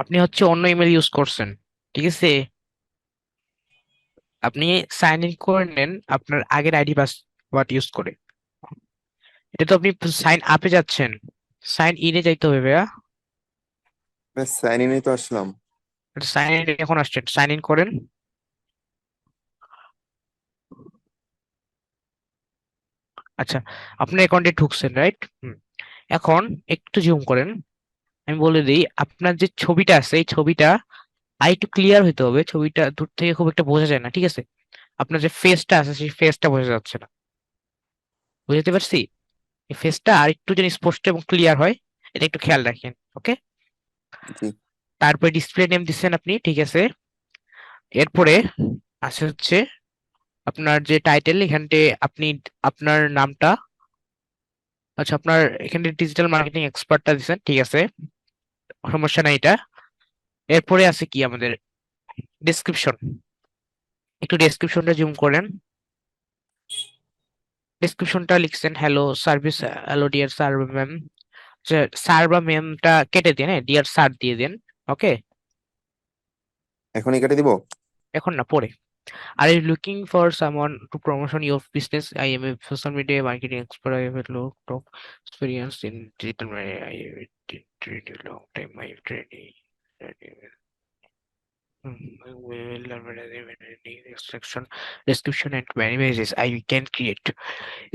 আপনি হচ্ছে অন্য ইমেল ইউজ করছেন, ঠিক আছে? আপনি সাইন ইন করে নেন আপনার আগের আইডি পাসওয়ার্ড ইউজ করে। এটা তো আপনি সাইন আপে যাচ্ছেন, সাইন ইনে যাইতে হবে ভাইয়া। সাইন ইনে তো আসলাম। সাইন ইন এখন আসছেন, সাইন ইন করেন। আচ্ছা, আপনার অ্যাকাউন্টে ঢুকছেন, রাইট? এখন একটু জুম করেন। আমি বলে দিই, আপনার যে ছবিটা আছে এই ছবিটা আর একটু ক্লিয়ার হইতে হবে, ছবিটা দূর থেকে খুব একটা বোঝা যায় না, ঠিক আছে? আপনার যে ফেসটা আছে সেই ফেসটা বোঝা যাচ্ছে না, বুঝতে পারছি? এই ফেসটা আর একটু যেন স্পষ্ট এবং ক্লিয়ার হয়, এটা একটু খেয়াল রাখেন, ওকে? জি। তারপরে ডিসপ্লে নেম দিচ্ছেন আপনি, ঠিক আছে? এরপরে আছে হচ্ছে আপনার যে টাইটেল, এখানতে আপনি আপনার নামটা, আচ্ছা আপনার এখানে ডিজিটাল মার্কেটিং এক্সপার্টটা দিচ্ছেন, ঠিক আছে, সমস্যা নাই এটা। এরপরে আছে কি আমাদের ডেসক্রিপশন, একটু ডেসক্রিপশনটা জুম করেন। ডেসক্রিপশনটা লিখছেন hello service, hello dear sir ma'am, sir বা ম্যামটা কেটে দিন, হ্যাঁ ডিয়ার স্যার দিয়ে দিন, ওকে? এখনই কেটে দিব? এখন না, পরে। Are you looking for someone to promotion your business? I am a social media marketing expert, I have a lot of experience in digital media, I have did a long time my training. Section description and many ways I can create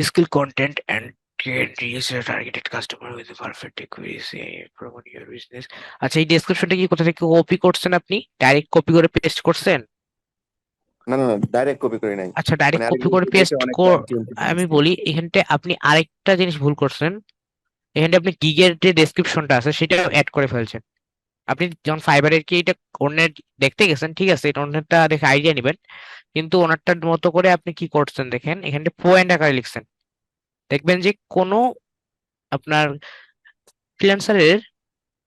skill content and can reach a targeted customer with a perfect accuracy, promote your business. আচ্ছা, এই ডেসক্রিপশনটা কি কোথা থেকে copy করছেন? আপনি direct copy করে paste করছেন? না না না, ডাইরেক্ট কপি করি নাই। আচ্ছা, মানে ডাইরেক্ট আরেক কপি করে বন্ধু দেখে পেস্ট অনেকটা আর কি উল্টে আমি দিয়েছি। বলি এখানটা আপনি আরেকটা জিনিস ভুল করছেন। এখানটা আপনি গিগের যে ডেসক্রিপশনটা আছে সেটা অ্যাড করে ফেলছেন। আপনি যখন ফাইবারের কি এটা অন্যের দেখতে গেছেন, ঠিক আছে, এটা অন্যেরটা দেখে আইডিয়া নেবেন, কিন্তু ওনারটার মতো করে আপনি কি করছেন দেখেন, এখানে পয়েন্ট আকারে লিখছেন। দেখবেন যে কোনো আপনার ফ্রিল্যান্সারের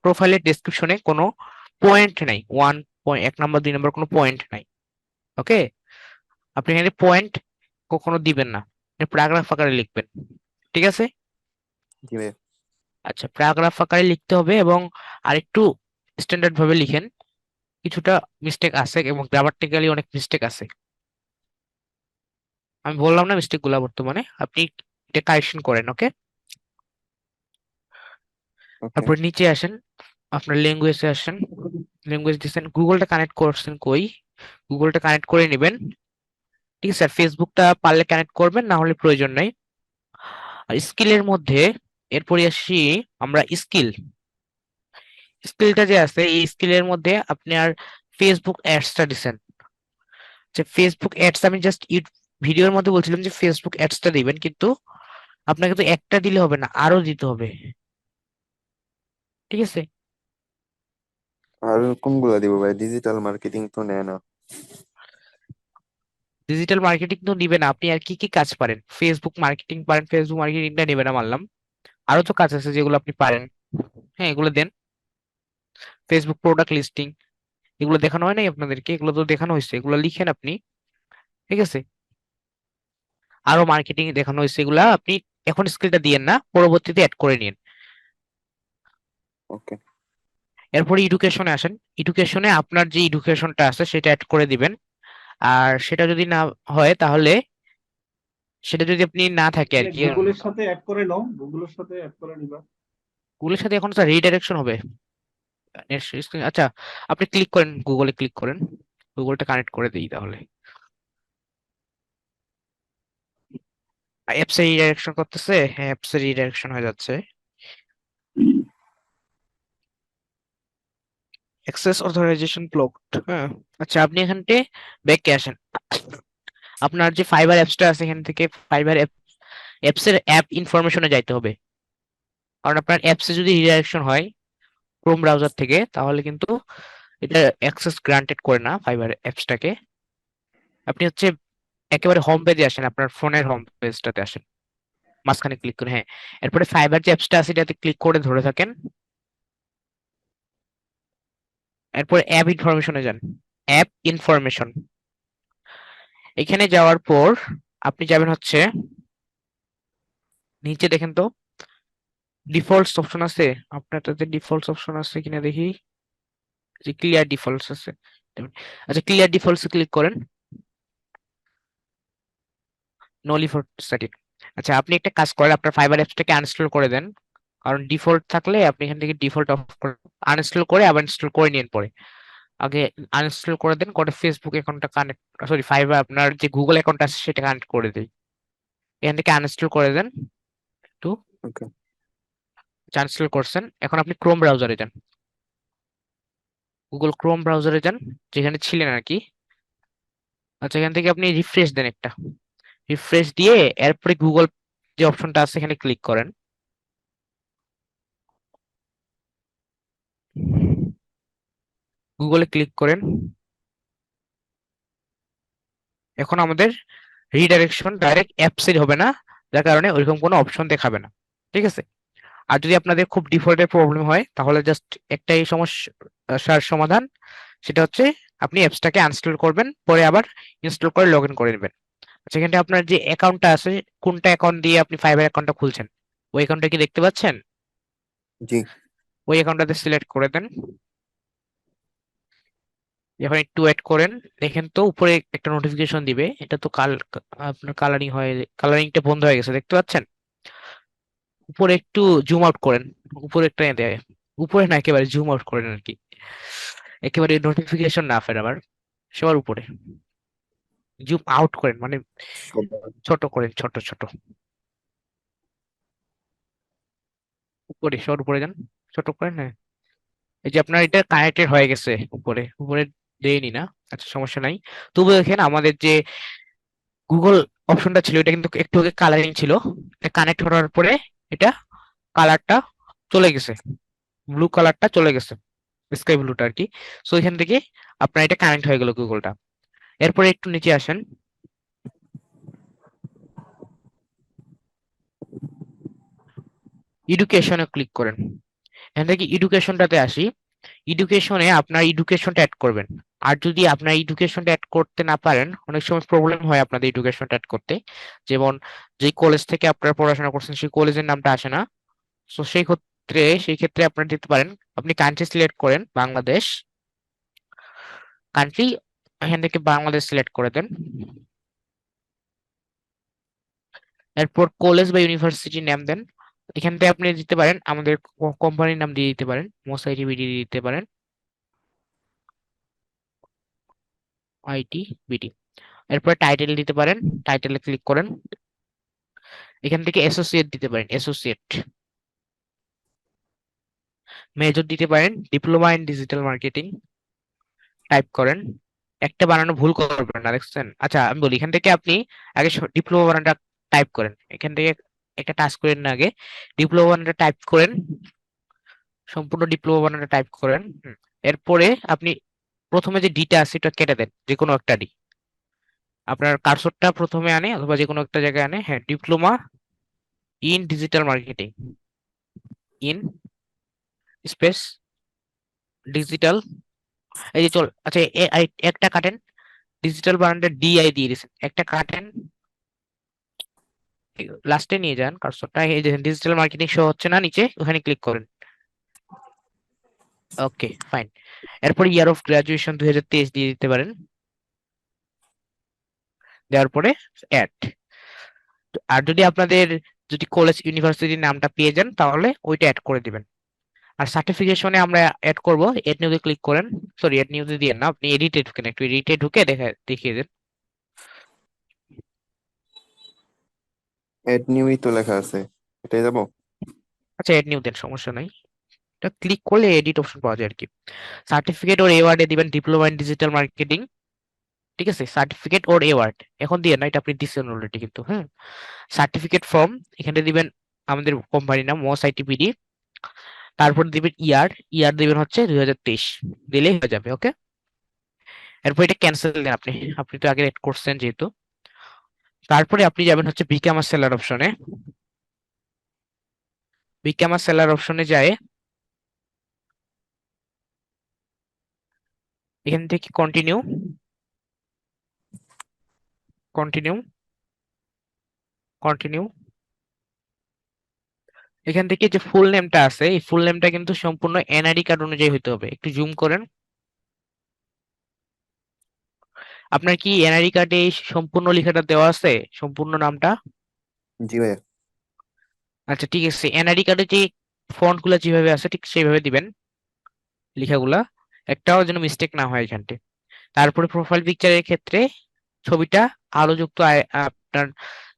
প্রোফাইলের ডেসক্রিপশনে কোনো পয়েন্ট নাই, ওয়ান পয়েন্ট, এক নাম্বার দুই নাম্বার কোনো পয়েন্ট নাই, ওকে? আপনি এখানে পয়েন্ট কখনো দিবেন না, প্যারাগ্রাফ আকারে লিখবেন, ঠিক আছে? জি ভাই। আচ্ছা, প্যারাগ্রাফ আকারে লিখতে হবে এবং আরেকটু স্ট্যান্ডার্ড ভাবে লিখেন। কিছুটা মিস্টেক আছে এবং গ্রামাটিক্যালি অনেক মিস্টেক আছে, আমি বললাম না মিস্টেক গুলা, বর্তমানে আপনি এটা কারেকশন করেন, ওকে? ওকে। তারপর নিচে আসেন, আপনার ল্যাঙ্গুয়েজে আসেন, ল্যাঙ্গুয়েজ দিচ্ছেন, গুগলটা কানেক্ট করছেন কই? গুগলটা কানেক্ট করে নেবেন, ঠিক আছে? ফেসবুকটা পারলে কানেক্ট করবেন, না হলে প্রয়োজন নাই। আর স্কিলের মধ্যে এরপরে আসি আমরা, স্কিল, স্কিলটা যে আছে এই স্কিলের মধ্যে আপনি আর ফেসবুক অ্যাডসটা দিচ্ছেন। যে ফেসবুক অ্যাডস আমি জাস্ট ভিডিওর মধ্যে বলছিলাম যে ফেসবুক অ্যাডসটা দিবেন, কিন্তু আপনাকে তো একটা দিলে হবে না, আরো দিতে হবে, ঠিক আছে? আর কোনগুলা দিব ভাই? ডিজিটাল মার্কেটিং তো নেয় না। ডিজিটাল মার্কেটিং তো নিবে না, আপনি আর কি কি কাজ পারেন? ফেসবুক মার্কেটিং পারেন, ফেসবুক মার্কেটিংটা নেবে না মানলাম, আরো তো কাজ আছে যেগুলো আপনি পারেন, হ্যাঁ এগুলো দেন। ফেসবুক প্রোডাক্ট লিস্টিং, এগুলো দেখানো হয় নাই আপনাদেরকে? এগুলো তো দেখানো হয়েছে, এগুলো লিখেন আপনি, ঠিক আছে? আরো মার্কেটিং দেখানো হয়েছে, এগুলা আপনি এখন স্কিলটা দিয়েন না, পরবর্তীতে অ্যাড করে নিন। ওকে। এরপরে এডুকেশনে আসেন, এডুকেশনে আপনার যে এডুকেশনটা আছে সেটা অ্যাড করে দিবেন। আর সেটা যদি না হয় তাহলে, সেটা যদি আপনি না থাকে আর কি, গুগলের সাথে অ্যাড করে নাও, গুগলের সাথে অ্যাড করে নিবা। গুগলের সাথে এখন তো রিডাইরেকশন হবে। আচ্ছা, আপনি ক্লিক করেন, গুগলে ক্লিক করেন, গুগলটা কানেক্ট করে দিই তাহলে। অ্যাপসে রিডাইরেকশন করতেছে, হ্যাঁ অ্যাপসে রিডাইরেকশন হয়ে যাচ্ছে। অ্যাক্সেস অথরাইজেশন ব্লকড, হ্যাঁ। আচ্ছা, আপনি এখানতে ব্যাকে আসেন, আপনার যে ফাইবার অ্যাপসটা আছে এখান থেকে ফাইবার অ্যাপসের অ্যাপ ইনফরমেশনে যাইতে হবে। কারণ আপনার অ্যাপসে যদি রিডাইরেকশন হয় ক্রোম ব্রাউজার থেকে, তাহলে কিন্তু এটা অ্যাক্সেস গ্রান্টেড করে না ফাইবার অ্যাপসটাকে। আপনি হচ্ছে একেবারে হোম পেজে আসেন, আপনার ফোনের হোম পেজটাতে আসেন, মাঝখানে ক্লিক করে, হ্যাঁ। এরপরে ফাইবার যে অ্যাপসটা আছে এটাতে ক্লিক করে ধরে থাকেন। এরপর অ্যাপ ইনফরমেশনে যান, অ্যাপ ইনফরমেশন, এখানে যাওয়ার পর আপনি যাবেন হচ্ছে নিচে, দেখেন তো ডিফল্টস অপশন আছে, আপনার তাতে ডিফল্টস অপশন আছে কিনা দেখি। যে ক্লিয়ার ডিফল্টস আছে। আচ্ছা, ক্লিয়ার ডিফল্টস ক্লিক করেন, নো ডিফল্ট সেটিং। আচ্ছা, আপনি একটা কাজ করেন, আপনার ফাইবার অ্যাপসটাকে আনইনস্টল করে দেন, কারণ ডিফল্ট থাকলে আপনি এখান থেকে ডিফল্ট অফ করে আনইনস্টল করে আবার ইনস্টল করে নিন পরে। আগে আনইনস্টল করে দেন, করে ফেসবুক অ্যাকাউন্টটা কানেক্ট, সরি ফাইবার আপনার যে গুগল অ্যাকাউন্ট আছে সেটা কানেক্ট করে দিই। এখান থেকে আনইনস্টল করে দেন একটু। ওকে। আনইনস্টল করছেন, এখন আপনি ক্রোম ব্রাউজারে যান, গুগল ক্রোম ব্রাউজারে যান, যেখানে ছিলেন আর কি। আচ্ছা, এখান থেকে আপনি রিফ্রেশ দেন একটা, রিফ্রেশ দিয়ে এরপরে গুগল যে অপশনটা আছে এখানে ক্লিক করেন। গুগলে ক্লিক করেন, এখন আমাদের রিডাইরেকশন ডাইরেক্ট অ্যাপসে হবে না, যার কারণে ওইরকম কোনো অপশন দেখাবে না, ঠিক আছে। আর যদি আপনাদের খুব ডিফল্টের প্রবলেম হয় তাহলে জাস্ট একটাই সমস্যার সমাধান, সেটা হচ্ছে আপনি অ্যাপসটাকে আনইনস্টল করবেন, পরে আবার ইনস্টল করে লগ ইন করে নেবেন। সেখানে আপনার যে অ্যাকাউন্টটা আছে, কোনটা অ্যাকাউন্ট দিয়ে আপনি ফাইবার অ্যাকাউন্টটা খুলছেন, ওই অ্যাকাউন্টটা কি দেখতে পাচ্ছেন? জি। ওই অ্যাকাউন্টটাতে সিলেক্ট করে দেন। যখন একটু ওয়েট করেন, দেখেন তো উপরে একটা নোটিফিকেশন দিবে, এটা তো আপনার কালারিং হয়, কালারিংটা বন্ধ হয়ে গেছে দেখতে পাচ্ছেন। উপরে একটু জুম আউট করেন, উপরে একটা দেয়, উপরে না একেবারে জুম আউট করেন আর কি, একেবারে নোটিফিকেশন না ফের আবার, সবার উপরে জুম আউট করেন, মানে সবার। ছোট করেন, ছোট ছোট, উপরে সবার উপরে যান, ছোট করেন, হ্যাঁ। এই যে আপনার এটা কানেক্টেড হয়ে গেছে, উপরে উপরে দেয়নি না, আচ্ছা সমস্যা নাই। তবু দেখেন আমাদের যে গুগল অপশনটা ছিল এটা কিন্তু একটু আগে কালারিং ছিল, কানেক্ট করার পরে এটা কালারটা চলে গেছে, ব্লু কালারটা চলে গেছে, স্কাই ব্লুটা আর কি। সো এখান থেকে আপনার এটা কানেক্ট হয়ে গেল গুগলটা। এরপরে একটু নিচে আসেন, এডুকেশনে ক্লিক করেন। এখান থেকে এডুকেশনটাতে আসি, এডুকেশনে আপনার এডুকেশনটা অ্যাড করবেন। আর যদি আপনার এডুকেশনটা অ্যাড করতে না পারেন, অনেক সময় প্রবলেম হয় আপনাদের এডুকেশনটা অ্যাড করতে, যেমন যে কলেজ থেকে আপনারা পড়াশোনা করছেন সেই কলেজের নামটা আসে না। তো সেই ক্ষেত্রে আপনারা দিতে পারেন, আপনি কান্ট্রি সিলেক্ট করেন বাংলাদেশ, কান্ট্রি, এখান থেকে বাংলাদেশ সিলেক্ট করে দেন। এরপর কলেজ বা ইউনিভার্সিটি নাম দেন, এখান থেকে আপনি দিতে পারেন আমাদের কোম্পানির নাম দিয়ে দিতে পারেন, মোসাইটি বিডি দিতে পারেন, আইটি বিডি। এরপর টাইটেল দিতে পারেন, টাইটেলে ক্লিক করেন, এখান থেকে অ্যাসোসিয়েট দিতে পারেন, অ্যাসোসিয়েট। মেজর দিতে পারেন diploma in digital marketing, type করেন। একটা বানানো ভুল করবেন না, দেখছেন? আচ্ছা আমি বলি, এখান থেকে আপনি আগে ডিপ্লোমা বানানটা টাইপ করেন, এখান থেকে একটা টাচ করেন না, আগে ডিপ্লোমা বানানটা টাইপ করেন, সম্পূর্ণ ডিপ্লোমা বানানটা টাইপ করেন। এরপরে আপনি প্রথমে যে ডিটা আছে এটা কেটে দেন, যে কোনো একটা ডি, আপনার কার্সরটা প্রথমে আনে অথবা যে কোনো একটা জায়গায় আনে, হ্যাঁ, diploma in digital marketing, in space digital, এই যে চল, আচ্ছা একটা কাটেন, ডিজিটাল বানানটা ডিআই দিয়ে দিয়েছেন, একটা কাটেন, লাস্টে নিয়ে যান কার্সরটা, এই যে ডিজিটাল মার্কেটিং শো হচ্ছে না নিচে, ওখানে ক্লিক করেন। Okay fine. এরপর ইয়ার অফ গ্রাজুয়েশন 2023 দিয়ে দিতে পারেন, দেওয়ার পরে অ্যাড। আর যদি আপনাদের যদি কলেজ ইউনিভার্সিটির নামটা পেয়ে যান তাহলে ওইটা অ্যাড করে দিবেন। আর সার্টিফিকেশনে আমরা অ্যাড করব, এড নিউতে ক্লিক করেন, সরি এড নিউতে দিয়ে না, আপনি এডিটে ঢুকেন, একটু এডিটে ঢুকে দেখিয়ে দেন। এড নিউই তো লেখা আছে, এটাই যাব। আচ্ছা এড নিউ দেন, সমস্যা নাই, এটা ক্লিক করলে এডিট অপশন পাওয়া যায় আর কি। সার্টিফিকেট ওর এওয়ার্ডে দিবেন ডিপ্লোমা ইন ডিজিটাল মার্কেটিং, ঠিক আছে, সার্টিফিকেট ওর এওয়ার্ড এখন দিয়ে না, এটা আপনি দিচ্ছেন অলরেডি কিন্তু, হ্যাঁ। সার্টিফিকেট ফর্ম এখানে দিবেন আমাদের কোম্পানির নাম মস আইটিপিডি, তারপর দিবেন ইয়ার, ইয়ার দিবেন হচ্ছে 2023, দিলেই হয়ে যাবে, ওকে। এরপর এটা ক্যান্সেল দেন, আপনি আপনি তো আগে এড করছেন যেহেতু। তারপরে আপনি যাবেন হচ্ছে বিকাম আ সেলার অপশনে, বিকাম আ সেলার অপশনে যায় এখান থেকে কন্টিনিউ, কন্টিনিউ, কন্টিনিউ, এখান থেকে যে ফুল নেমটা আছে এই ফুল নেমটা কিন্তু সম্পূর্ণ এনআইডি কার্ড অনুযায়ী হতে হবে, একটু জুম করেন, আপনার কি এনআইডি কার্ডে সম্পূর্ণ লেখাটা দেওয়া আছে, সম্পূর্ণ নামটা? জি ভাইয়া। আচ্ছা ঠিক আছে, এনআইডি কার্ডে যে ফন্ট গুলা যেভাবে আছে ঠিক সেইভাবে দিবেন লেখাগুলা, একটাও যেন মিস্টেক না হয় এখানটে। তারপরে প্রোফাইল পিকচারের ক্ষেত্রে ছবিটা আলোযুক্ত আপনার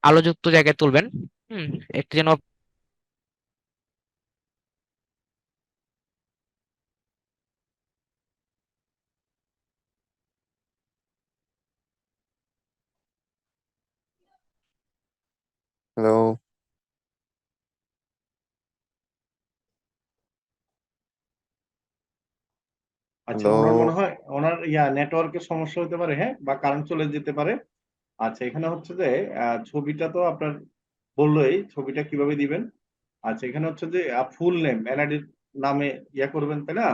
আলোযুক্ত জায়গায় তুলবেন। হুম, একটা যেন হ্যালো। আচ্ছা, হ্যালো। ওনার মনে হয় ওনার নেটওয়ার্কের সমস্যা হতে পারে, হ্যাঁ, বা কারেন্ট চলে যেতে পারে। আচ্ছা, এখানে হচ্ছে যে ছবিটা তো আপনার বললোই ছবিটা কিভাবে দিবেন। আচ্ছা, এখানে হচ্ছে যে ফুল নেম এনআইডির নামে করবেন, তাই না?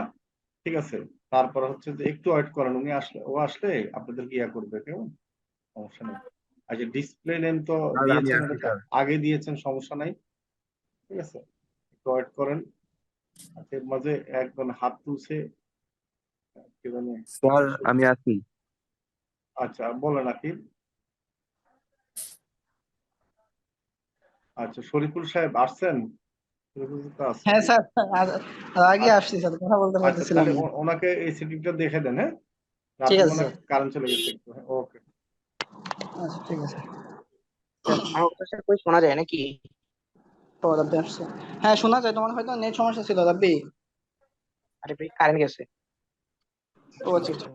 ঠিক আছে। তারপর হচ্ছে যে একটু ওয়েট করেন, ও আসলে আপনাদেরকে করবে, কেমন? সমস্যা নেই। আচ্ছা, ডিসপ্লে নেম তো স্যার আমি দিয়েছেন, আছি ওটাকে স্যার। আগে দিয়েছেন, সমস্যা নাই। ঠিক আছে, একটু ওয়েট করেন। আচ্ছা, এর মাঝে একজন হাত তুলছে, কে জানি। স্যার আমি আছি। আচ্ছা, বলেন নাকি। আচ্ছা, শরীফুল সাহেব আসছেন? শরীফুল তো আছেন। হ্যাঁ স্যার, আগে আচ্ছা, আসছি স্যার, কথা বলতে আচ্ছা, পারতেছিলাম তাহলে না। ওনাকে এই সেটিংটা দেখে দেন, হ্যাঁ। ঠিক রাতে আছে মনে স্যার। হয় কারেন্ট চলে গেছে একটু, হ্যাঁ, ওকে। আচ্ছা ঠিক আছে। আমার কথা স্যার কই শোনা যায় নাকি? তো রাব্বি আসছে। হ্যাঁ শোনা যায়, তোমার হয়তো নেট সমস্যা ছিল রাব্বি। আরে ভাই কারেন্ট গেছে। ও আচ্ছা আচ্ছা,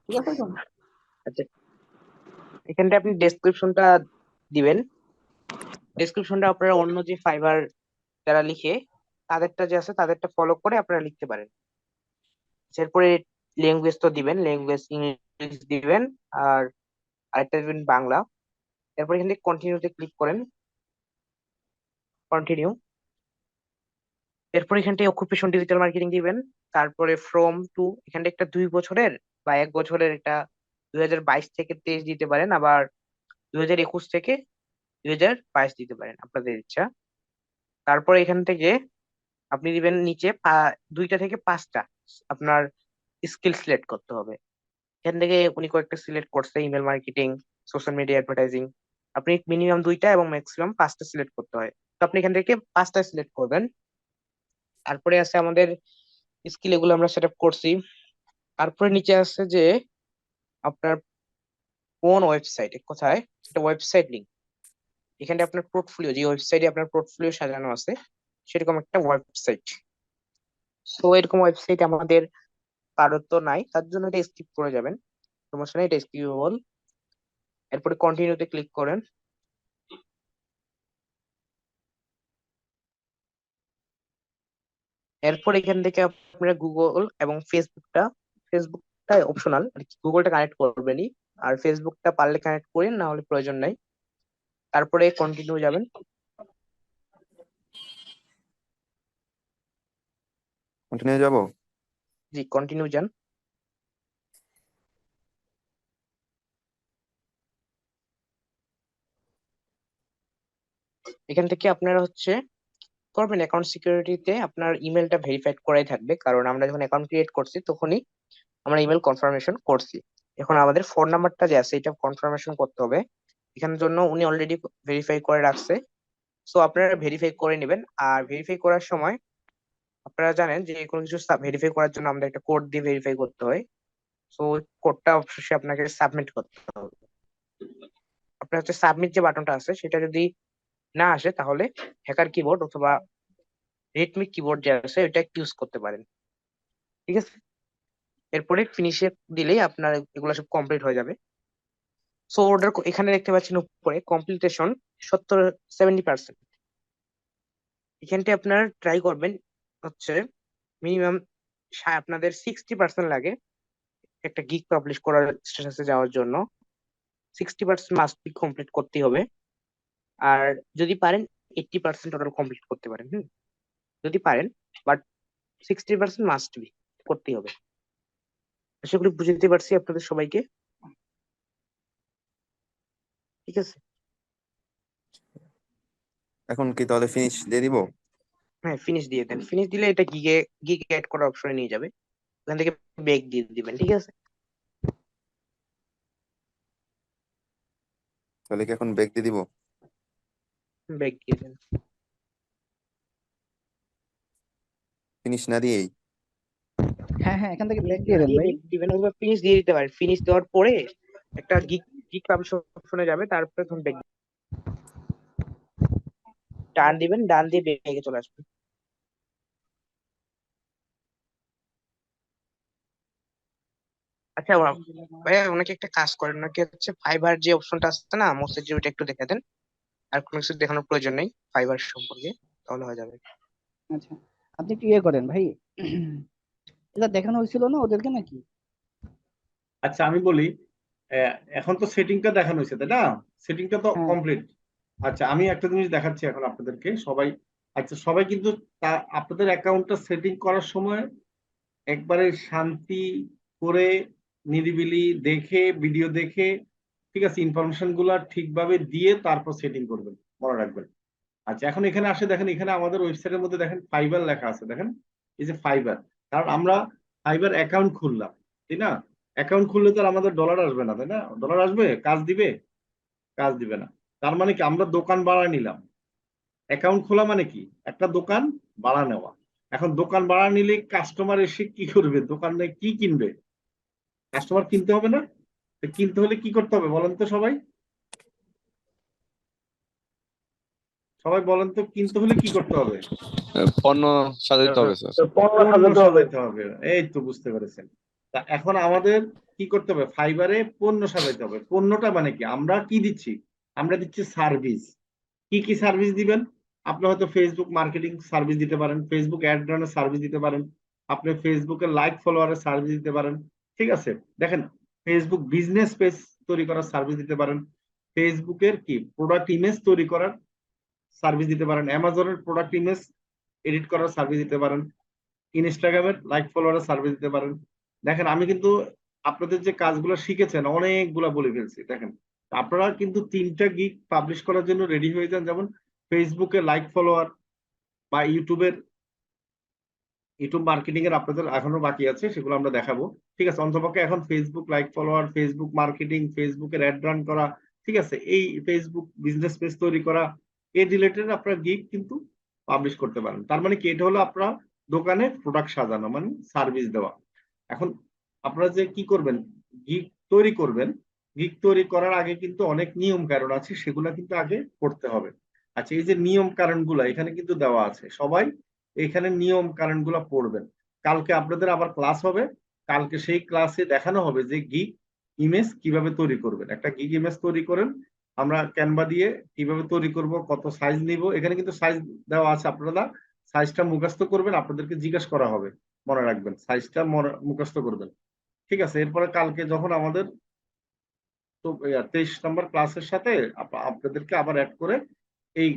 ঠিক আছে তো। আচ্ছা, এখানটা আপনি ডেসক্রিপশনটা দিবেন। ডেসক্রিপশনটা আপনারা অন্য যে ফাইবার যারা লিখে তাদেরটা যে আছে তাদেরটা ফলো করে আপনারা লিখতে পারেন। এরপরে ল্যাঙ্গুয়েজ তো দিবেন, ল্যাঙ্গুয়েজ ইংলিশ দিবেন, আর আরেকটা দিবেন বাংলা। এরপর এখান থেকে কন্টিনিউতে ক্লিক করেন, কন্টিনিউ। এরপর এখান থেকে অকুপেশন ডিজিটাল মার্কেটিং দিবেন। তারপরে ফ্রম টু, এখানটা একটা 2 বছরের বা 1 বছরের, একটা 2022 থেকে 23 দিতে পারেন, আবার 2021 থেকে 2022 দিতে পারেন, আপনাদের ইচ্ছা। তারপরে এখান থেকে আপনি দিবেন নিচে 2টা থেকে 5টা আপনার স্কিল সিলেক্ট করতে হবে। এখান থেকে উনি কয়েকটা সিলেক্ট করছে, email marketing, social media advertising. আপনি মিনিমাম 2টা এবং ম্যাক্সিমাম 5টা সিলেক্ট করতে হয়, তো আপনি এখান থেকে 5টা সিলেক্ট করবেন। তারপরে আছে আমাদের স্কিল, এগুলো আমরা সেট আপ করছি। তারপরে নিচে আছে যে আপনার কোন ওয়েবসাইট, কোথায় একটা ওয়েবসাইট লিঙ্ক, এখানে আপনার পোর্টফোলিও, যে ওয়েবসাইটে আপনার পোর্টফোলিও সাজানো আছে সেরকম একটা ওয়েবসাইট। তো এরকম ওয়েবসাইট আমাদের কারোর তো নাই, তার জন্য এটা স্কিপ করে যাবেন, সমস্যা নেই, এটা স্কিপেবল। এরপরে কন্টিনিউতে ক্লিক করেন। এরপর এখান থেকে আপনারা গুগল এবং ফেসবুকটা অপশনাল, গুগলটা কানেক্ট করবেনই, আর ফেসবুকটা পারলে কানেক্ট করেন, না হলে প্রয়োজন নাই। তারপরে কন্টিনিউ যাবেন। কন্টিনিউ যাব। জি, কন্টিনিউ যান। এখান থেকে আপনারা হচ্ছে করবেন অ্যাকাউন্ট সিকিউরিটিতে আপনার ইমেলটা ভেরিফাইড করাই থাকবে, কারণ আমরা যখন অ্যাকাউন্ট ক্রিয়েট করছি তখনই আমরা ইমেল কনফার্মেশন করছি। এখন আমাদের ফোন নাম্বারটা যে আছে এটা কনফার্মেশন করতে হবে, এখানের জন্য উনি অলরেডি ভেরিফাই করে রাখছে। সো আপনারা ভেরিফাই করে নেবেন। আর ভেরিফাই করার সময় আপনারা জানেন যে কোনো কিছু ভেরিফাই করার জন্য আমাদের একটা কোড দিয়ে ভেরিফাই করতে হয়। সো ওই কোডটা অবশ্যই আপনাকে সাবমিট করতে হবে। আপনার হচ্ছে সাবমিট যে বাটনটা আছে সেটা যদি না আসে তাহলে হ্যাকার কিবোর্ড অথবা রেডমি কিবোর্ড যে আছে ওইটা ইউজ করতে পারেন। ঠিক আছে, এরপরে ফিনিশে দিলেই আপনার এগুলো সব কমপ্লিট হয়ে যাবে। সো অর্ডার এখানে দেখতে পাচ্ছেন উপরে কমপ্লিটেশন 70%। এখানটা আপনার ট্রাই করবেন হচ্ছে মিনিমাম আপনাদের 60% লাগে একটা গিগ পাবলিশ করার স্ট্যাটাসে যাওয়ার জন্য। 60% মাস্ট বি কমপ্লিট করতেই হবে। আর যদি পারেন 80% টোটাল কমপ্লিট করতে পারেন, যদি পারেন, বাট 60% মাস্ট বি করতেই হবে। আশা করি বুঝতে পারছি আপনাদের সবাইকে। ঠিক আছে, এখন কি তাহলে ফিনিশ দিয়ে দিব? হ্যাঁ ফিনিশ দিয়ে দেন। ফিনিশ দিলে এটা গিগে অ্যাড করার অপশনে নিয়ে যাবে, ওখান থেকে ব্যাক দিয়ে দিবেন। ঠিক আছে। তাহলে কি এখন ব্যাক দিয়ে দিব? ব্যাক দিয়ে দেন। ফিনিশ না দিয়েই? হ্যাঁ হ্যাঁ, এখান থেকে ব্যাক দিয়ে দেন ভাই। দিবেন অথবা ফিনিশ দিয়ে দিতে পারেন। ফিনিশ দেওয়ার পরে একটা গিগ পাবলিশ অপশনে যাবে, তারপরে তখন ব্যাক ডান দিবেন, ডান দিয়ে ব্যাকে চলে আসবে। আচ্ছা ভাইয়া, ওনাকে একটা কাজ করেন, ওনাকে হচ্ছে ফাইবার যে অপশনটা আছে না মোস্টের, যে ওটা একটু দেখে দেন। আর কোনো কিছু দেখানোর প্রয়োজন নেই ফাইবার সম্পর্কে, তাহলে হয়ে যাবে। আচ্ছা, আপনি একটু করেন ভাই, এটা দেখানো হয়েছিল না ওদেরকে নাকি? আচ্ছা আমি বলি, এখন তো সেটিংটা দেখানো হয়েছে তাই না? সেটিংটা তো হ্যাঁ কমপ্লিট। আচ্ছা আমি একটা জিনিস দেখাচ্ছি এখন আপনাদেরকে সবাই। আচ্ছা সবাই কিন্তু আপনাদের অ্যাকাউন্টটা সেটিং করার সময় একবারে শান্তি করে নিরিবিলি দেখে ভিডিও দেখে, ঠিক আছে, ইনফরমেশন গুলা ঠিকভাবে দিয়ে তারপর সেটিং করবেন, মনে রাখবেন। আচ্ছা এখন এখানে আসে দেখেন, এখানে আমাদের ওয়েবসাইটের মধ্যে দেখেন ফাইবার লেখা আছে, দেখেন এই যে ফাইবার। কারণ আমরা ফাইবার অ্যাকাউন্ট খুললাম, তাই না? অ্যাকাউন্ট খুললে তো আর আমাদের ডলার আসবে না, তাই না? ডলার আসবে, কাজ দিবে? কাজ দিবে না। তার মানে কি, আমরা দোকান ভাড়া নিলাম। অ্যাকাউন্ট খোলা মানে কি, একটা দোকান ভাড়া নেওয়া। এখন দোকান ভাড়া নিলে কাস্টমার এসে কি করবে, দোকানে কি কিনবে? কাস্টমার কিনতে হবে না? তো কিনতে হলে কি করতে হবে বলেন তো সবাই, সবাই বলেন তো, কিনতে হলে কি করতে হবে? পণ্য সাজাইতে হবে স্যার। পণ্য সাজাইতে হবে, এই তো বুঝতে পেরেছেন। তা এখন আমাদের কি করতে হবে, ফাইবারে পণ্য সাজাইতে হবে। পণ্যটা মানে কি, আমরা কি দিচ্ছি? আমরা দিচ্ছি সার্ভিস। কি কি সার্ভিস দিবেন? আপনি হয়তো ফেসবুক মার্কেটিং সার্ভিস দিতে পারেন, ফেসবুক অ্যাড রানের সার্ভিস দিতে পারেন, আপনি ফেসবুকে লাইক ফলোয়ারের সার্ভিস দিতে পারেন, ঠিক আছে? দেখেন, ফেসবুক বিজনেস পেজ তৈরি করার সার্ভিস দিতে পারেন, ফেসবুকের কি প্রোডাক্ট ইমেজ তৈরি করার সার্ভিস দিতে পারেন, অ্যামাজনের প্রোডাক্ট ইমেজ এডিট করার সার্ভিস দিতে পারেন, ইনস্টাগ্রামের লাইক ফলোয়ারের সার্ভিস দিতে পারেন। দেখেন আমি কিন্তু আপনাদের যে কাজগুলো শিখেছেন অনেকগুলা বলে ফেলছি। দেখেন আপনারা কিন্তু 3টা গিগ পাবলিশ করার জন্য রেডি হয়ে যান। যেমন ফেসবুকে লাইক ফলোয়ার বা ইউটিউব মার্কেটিং এর আপনাদের এখনো বাকি আছে, সেগুলো আমরা দেখাবো, ঠিক আছে? অন্তপক্ষে এখন Facebook like follower, Facebook marketing, ফেসবুকের অ্যাড রান করা, ঠিক আছে, এই ফেসবুক বিজনেস পেজ তৈরি করা, এই রিলেটেড আপনারা গিগ কিন্তু পাবলিশ করতে পারেন। তার মানে কি, এটা হলো আপনার দোকানে প্রোডাক্ট সাজানো, মানে সার্ভিস দেওয়া। এখন আপনারা যে কি করবেন, গিগ তৈরি করবেন, গিগ তৈরি করার আগে কিন্তু অনেক নিয়ম কারণ আছে, সেগুলো কিন্তু আগে করতে হবে। আচ্ছা এই যে নিয়ম কারণগুলো এখানে কিন্তু দেওয়া আছে, সবাই এখানে নিয়ম কারণগুলো পড়বেন। কালকে আপনাদের আবার ক্লাস হবে, কালকে সেই ক্লাসে দেখানো হবে যে গিগ ইমেজ কিভাবে তৈরি করবেন। একটা গিগ ইমেজ তৈরি করেন আমরা ক্যানভা দিয়ে, কিভাবে তৈরি করব, কত সাইজ নিব, এখানে কিন্তু সাইজ দেওয়া আছে। আপনারা সাইজটা মুখস্থ করবেন, আপনাদেরকে জিজ্ঞাসা করা হবে, মনে রাখবেন সাইজটা মুখস্থ করবেন, ঠিক আছে? এরপরে কালকে যখন আমাদের 23 নম্বর ক্লাসের সাথে আপনাদেরকে আবার অ্যাড করে এই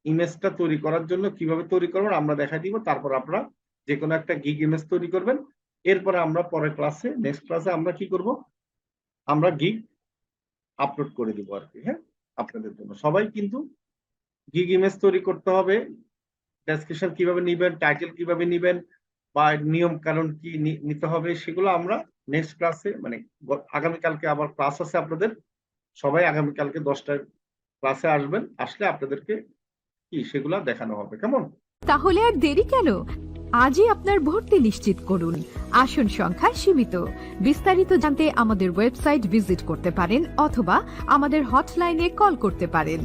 ইমেজটা তৈরি করার জন্য কিভাবে তৈরি করবেন আমরা দেখাই দিব। তারপর আপনারা যে কোনো একটা গিগ ইমেজ তৈরি করবেন। এরপরে আমরা পরের ক্লাসে, নেক্সট ক্লাসে আমরা কি করব, আমরা গিগ আপলোড করে দিব আর কি। হ্যাঁ, আপনাদের জন্য সবাই কিন্তু গিগ ইমেজ তৈরি করতে হবে, ডেসক্রিপশন কিভাবে নিবেন, টাইটেল কিভাবে নিবেন, বা নিয়ম কারণ কি নিতে হবে, সেগুলো আমরা নেক্সট ক্লাসে, মানে আগামীকালকে আবার ক্লাস আছে আপনাদের। সবাই আগামীকালকে 10টায় ক্লাসে আসবেন, আসলে আপনাদেরকে কি সেগুলা দেখানো হবে, কেমন? তাহলে আর দেরি কেন? আজই আপনার ভর্তি নিশ্চিত করুন। আসন সংখ্যা সীমিত। বিস্তারিত জানতে আমাদের ওয়েবসাইট ভিজিট করতে পারেন অথবা আমাদের হটলাইনে কল করতে পারেন।